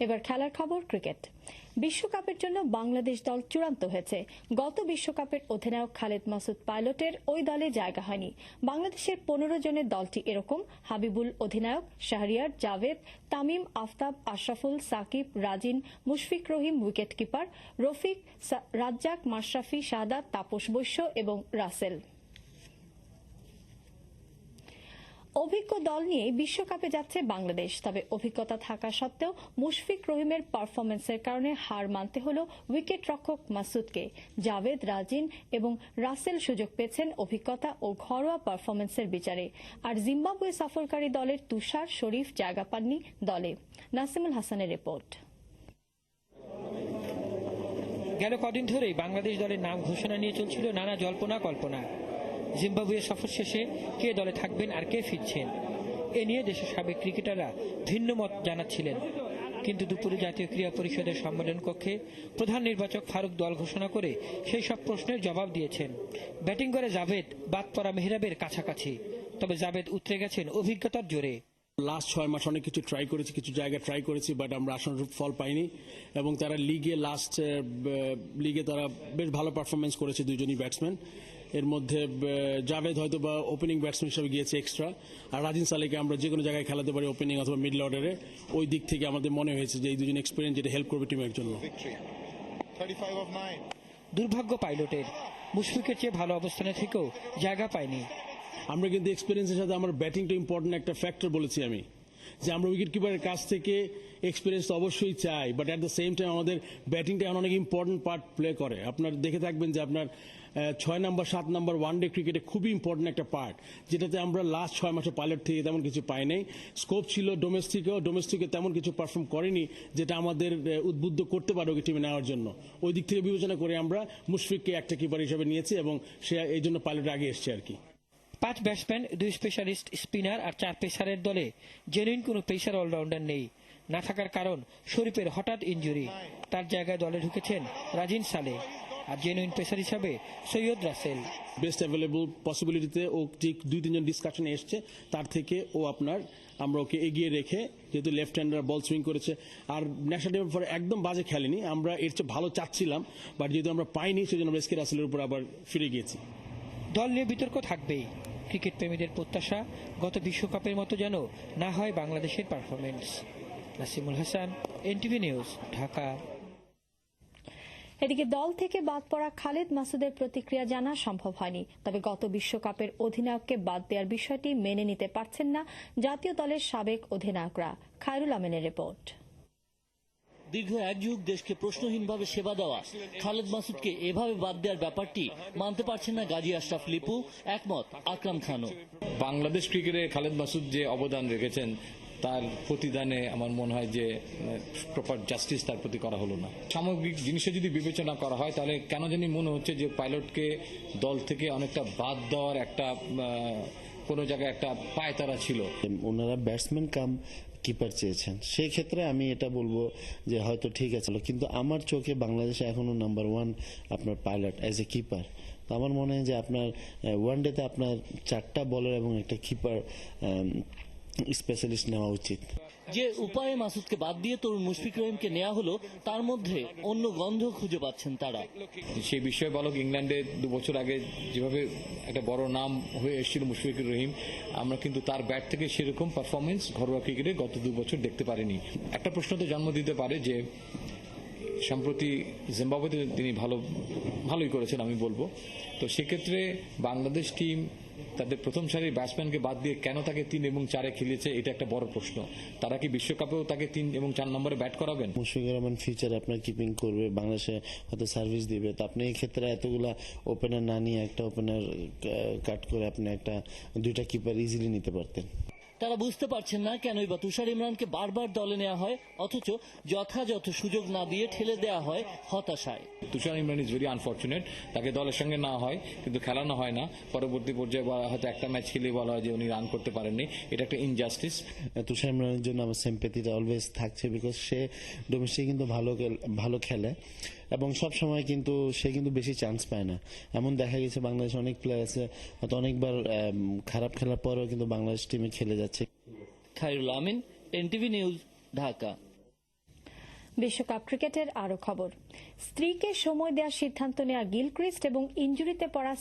এবার খেলার খবর ক্রিকেট। বিশ্বকাপের জন্য বাংলাদেশ দল চূড়ান্ত হয়েছে। গত বিশ্বকাপের অধিনায়ক খালেদ মাসুদ পাইলটের ওই দলে জায়গা হয়নি। বাংলাদেশের 15 জনের দলটি এরকম: হাবিবুল অধিনায়ক, শাহরিয়ার, জাভেদ, তামিম, আফতাব, আশরাফুল, সাকিব, রাজিন, মুশফিক রহিম উইকেটকিপার, রফিক, রাজ্জাক, মাশরাফি, শাহাদাত, তাপস বৈশ্য এবং রাসেল। অভিজ্ঞ দল নিয়ে বিশ্বকাপে যাচ্ছে বাংলাদেশ। তবে অভিজ্ঞতা থাকা সত্ত্বেও মুশফিক রহিমের পারফরম্যান্সের কারণে হার মানতে হল উইকেট রক্ষক মাসুদকে। জাভেদ, রাজিন এবং রাসেল সুযোগ পেয়েছেন অভিজ্ঞতা ও ঘরোয়া পারফরম্যান্সের বিচারে। আর জিম্বাবুয়ে সফরকারী দলের তুষার, শরীফ জায়গা পাননি দলে। নাসিমুল হাসানের রিপোর্ট। গেল কদিন ধরেই বাংলাদেশ দলের নাম ঘোষণা নিয়ে চলছিল নানা জল্পনা কল্পনা। জিম্বাবুয়ে সফর শেষে কে দলে থাকবেন আর কে ফিরছেন, এ নিয়ে দেশের সাবেক ক্রিকেটাররা ভিন্ন মত জানাচ্ছিলেন। কিন্তু দুপুরে জাতীয় ক্রীড়া পরিষদের সম্মেলন কক্ষে প্রধান নির্বাচক ফারুক দল ঘোষণা করে সেই সব প্রশ্নের জবাব দিয়েছেন। ব্যাটিং করে জাভেদ বাদ পড়া মেহরাবের কাছাকাছি, তবে জাভেদ উতরে গেছেন অভিজ্ঞতার জোরে। লাস্ট 6 মাস অনেক কিছু ট্রাই করেছি, কিছু জায়গায় ট্রাই করেছি, বাট আমরা আশানুরূপ ফল পাইনি। এবং তারা লিগে তারা বেশ ভালো পারফরমেন্স করেছে দুজনই ব্যাটসম্যান। এর মধ্যে জাভেদ হয়তো বা ওপেনিং ব্যাটসম্যান হিসেবে গিয়েছে এক্সট্রা, আর রাজিন সালেকে আমরা যে কোনো জায়গায় খেলাতে পারি ওপেনিং অথবা মিডল অর্ডারে। ওই দিক থেকে আমাদের মনে হয়েছে যে এই দুজন এক্সপিরিয়েন্স যেটা হেল্প করবে টিমের জন্য। দুর্ভাগ্য পাইলটের, মুশফিকের চেয়ে ভালো অবস্থানে থেকেও জায়গা পায়নি। আমরা কিন্তু এক্সপিরিয়েন্সের সাথে আমার ব্যাটিংটা ইম্পর্টেন্ট একটা ফ্যাক্টর বলেছি আমি, যে আমরা উইকেট কিপারের কাছ থেকে এক্সপিরিয়েন্স অবশ্যই চাই, but at the same time আমাদের ব্যাটিংটা এখন অনেক ইম্পর্টেন্ট পার্ট প্লে করে। আপনার দেখে থাকবেন যে আপনার 6 নম্বর 7 নম্বর ওয়ানডে ক্রিকেটে খুবই ইম্পর্টেন্ট একটা পার্ট, যেটাতে আমরা লাস্ট 6 মাসে পাইলট থেকে তেমন কিছু পাই নাই। স্কোপ ছিল ডোমেস্টিকে তেমন কিছু পারফর্ম করেনি যেটা আমাদের উদ্বুদ্ধ করতে পারে ওকে টিমে নেওয়ার জন্য। ওই দিক থেকে বিবেচনা করে আমরা মুশফিককে একটা কিপার হিসেবে নিয়েছি এবং সে এই জন্য পাইলট আগে এসছে আর কি। 5 ব্যাটসম্যান, 2 স্পেশালিস্ট স্পিনার আর 4 পেসারের দলে জেনুইন কোনো পেসার অলরাউন্ডার নেই। না থাকার কারণ শরীফের হঠাৎ ইনজুরি। তার জায়গায় দলে ঢুকেছেন রাজিন সালে, আর জেনুইন পেসার হিসাবে সৈয়দ রাসেল। বেস্ট অ্যাভেলেবল পসিবিলিটিতে ও ঠিক 2-3 জন ডিসকাশনে এসছে, তার থেকে ও আমরা ওকে এগিয়ে রেখে, যেহেতু লেফট হ্যান্ডার বল সুইং করেছে আর ন্যাশনাল টিমের পরে একদম বাজে খেলেনি, আমরা এর চেয়ে ভালো চাচ্ছিলাম, বাট যেহেতু আমরা পাইনি সেজন্য আমরা এসকে রাসেলের উপর আবার ফিরে গিয়েছি। দল নিয়ে বিতর্ক থাকবেই। ক্রিকেট প্রেমীদের প্রত্যাশা গত বিশ্বকাপের মতো যেন না হয় বাংলাদেশের performance. Nasimul Hasan, NTV news, Dhaka. এদিকে দল থেকে বাদ পড়া খালেদ মাসুদের প্রতিক্রিয়া জানা সম্ভব হয়নি। তবে গত বিশ্বকাপের অধিনায়ককে বাদ দেওয়ার বিষয়টি মেনে নিতে পারছেন না জাতীয় দলের সাবেক অধিনায়করা। খায়রুল আমিনের রিপোর্ট। দীর্ঘ এক যুগ দেশকে প্রশ্নহীনভাবে সেবা দেওয়া খালেদ মাসুদকে এভাবে বাদ দেওয়ার ব্যাপারটি মানতে পারছেন না গাজী আশরাফ লিপু, একমত আকরাম খানও। বাংলাদেশ ক্রিকেটে খালেদ মাসুদ যে অবদান রেখেছেন তার প্রতিদানে আমার মনে হয় যে প্রপার জাস্টিস তার প্রতি করা হলো না। সামগ্রিক জিনিসে যদি বিবেচনা করা হয় তাহলে কেন জানি মনে হচ্ছে যে পাইলটকে দল থেকে অনেকটা বাদ দেওয়ার একটা কোনো জায়গায় একটা পায়তারা ছিল। ওনারা ব্যাটসম্যান কাম কিপার চেয়েছেন, সেই ক্ষেত্রে আমি এটা বলবো যে হয়তো ঠিক আছে, কিন্তু আমার চোখে বাংলাদেশে এখনো নাম্বার 1 আপনার পাইলট অ্যাজ এ কিপার। তো আমার মনে হয় যে আপনার ওয়ানডেতে আপনার 4টা বলার এবং একটা কিপার স্পেশালিস্ট নেওয়া উচিত। যে উপায়ে মাসুদকে বাদ দিয়ে তরুণ মুশফিক রহিমকে নেওয়া হলো, তার মধ্যে অন্য গন্ধ খুঁজে পাচ্ছেন তারা। সেই বিষয়ে বলক ইংল্যান্ডে 2 বছর আগে যেভাবে একটা বড় নাম হয়ে এসেছিল মুশফিক রহিম, আমরা কিন্তু তার ব্যাট থেকে সেরকম পারফরমেন্স ঘরোয়া ক্রিকেটে গত 2 বছর দেখতে পারিনি। একটা প্রশ্ন তো জন্ম দিতে পারে যে সম্প্রতি জিম্বাবুয়েতে তিনি ভালোই করেছেন আমি বলবো। তো সেক্ষেত্রে বাংলাদেশ টিম তাদের প্রথম সারির ব্যাটসম্যানকে বাদ দিয়ে কেন তাকে 3 এবং 4-এ খেলিয়েছে, এটা একটা বড় প্রশ্ন। তারা কি বিশ্বকাপেও তাকে 3 এবং 4 নম্বরে ব্যাট করাবেন? মুশফিকুর রহমান ফিউচারে আপনার কিপিং করবে, বাংলাদেশে হয়তো সার্ভিস দিবে, তো আপনি এই ক্ষেত্রে এতগুলা ওপেনার না নিয়ে একটা ওপেনার কাট করে আপনি একটা 2টা কিপার ইজিলি নিতে পারতেন। তারা বুঝতে পারছেন না কেনই বা তুষার ইমরানকে বারবার দলে নেওয়া হয়, অথচ যথাযথ সুযোগ না দিয়ে ঠেলে দেওয়া হয় হতাশায়। তুষার ইমরান ইজ ভেরি আনফর্চুনেট, তাকে দলের সঙ্গে না হয় কিন্তু খেলানো হয় না। পরবর্তী পর্যায়ে হয়তো একটা ম্যাচ খেলে বলা হয় যে উনি রান করতে পারেননি, এটা একটা ইনজাস্টিস। তুষার ইমরানের জন্য আমার সিম্প্যাথিটা অলওয়েজ থাকছে, বিকজ সে ডোমেস্টিক কিন্তু ভালো খেলে এবং সব সময় কিন্তু সে কিন্তু বেশি চান্স পায় না। এমন দেখা গেছে বাংলাদেশে অনেক প্লেয়ার আছে হয়তো অনেকবার খারাপ খেলার পরেও কিন্তু বাংলাদেশ টিমে খেলে যাচ্ছে। খায়রুল আমিন, এনটিভি নিউজ, ঢাকা। বিশ্বকাপ ক্রিকেটের আরো খবর। স্ত্রীকে সময় দেওয়ার সিদ্ধান্ত নেওয়া গিলক্রিস্ট এবং ইনজুরিতে পড়া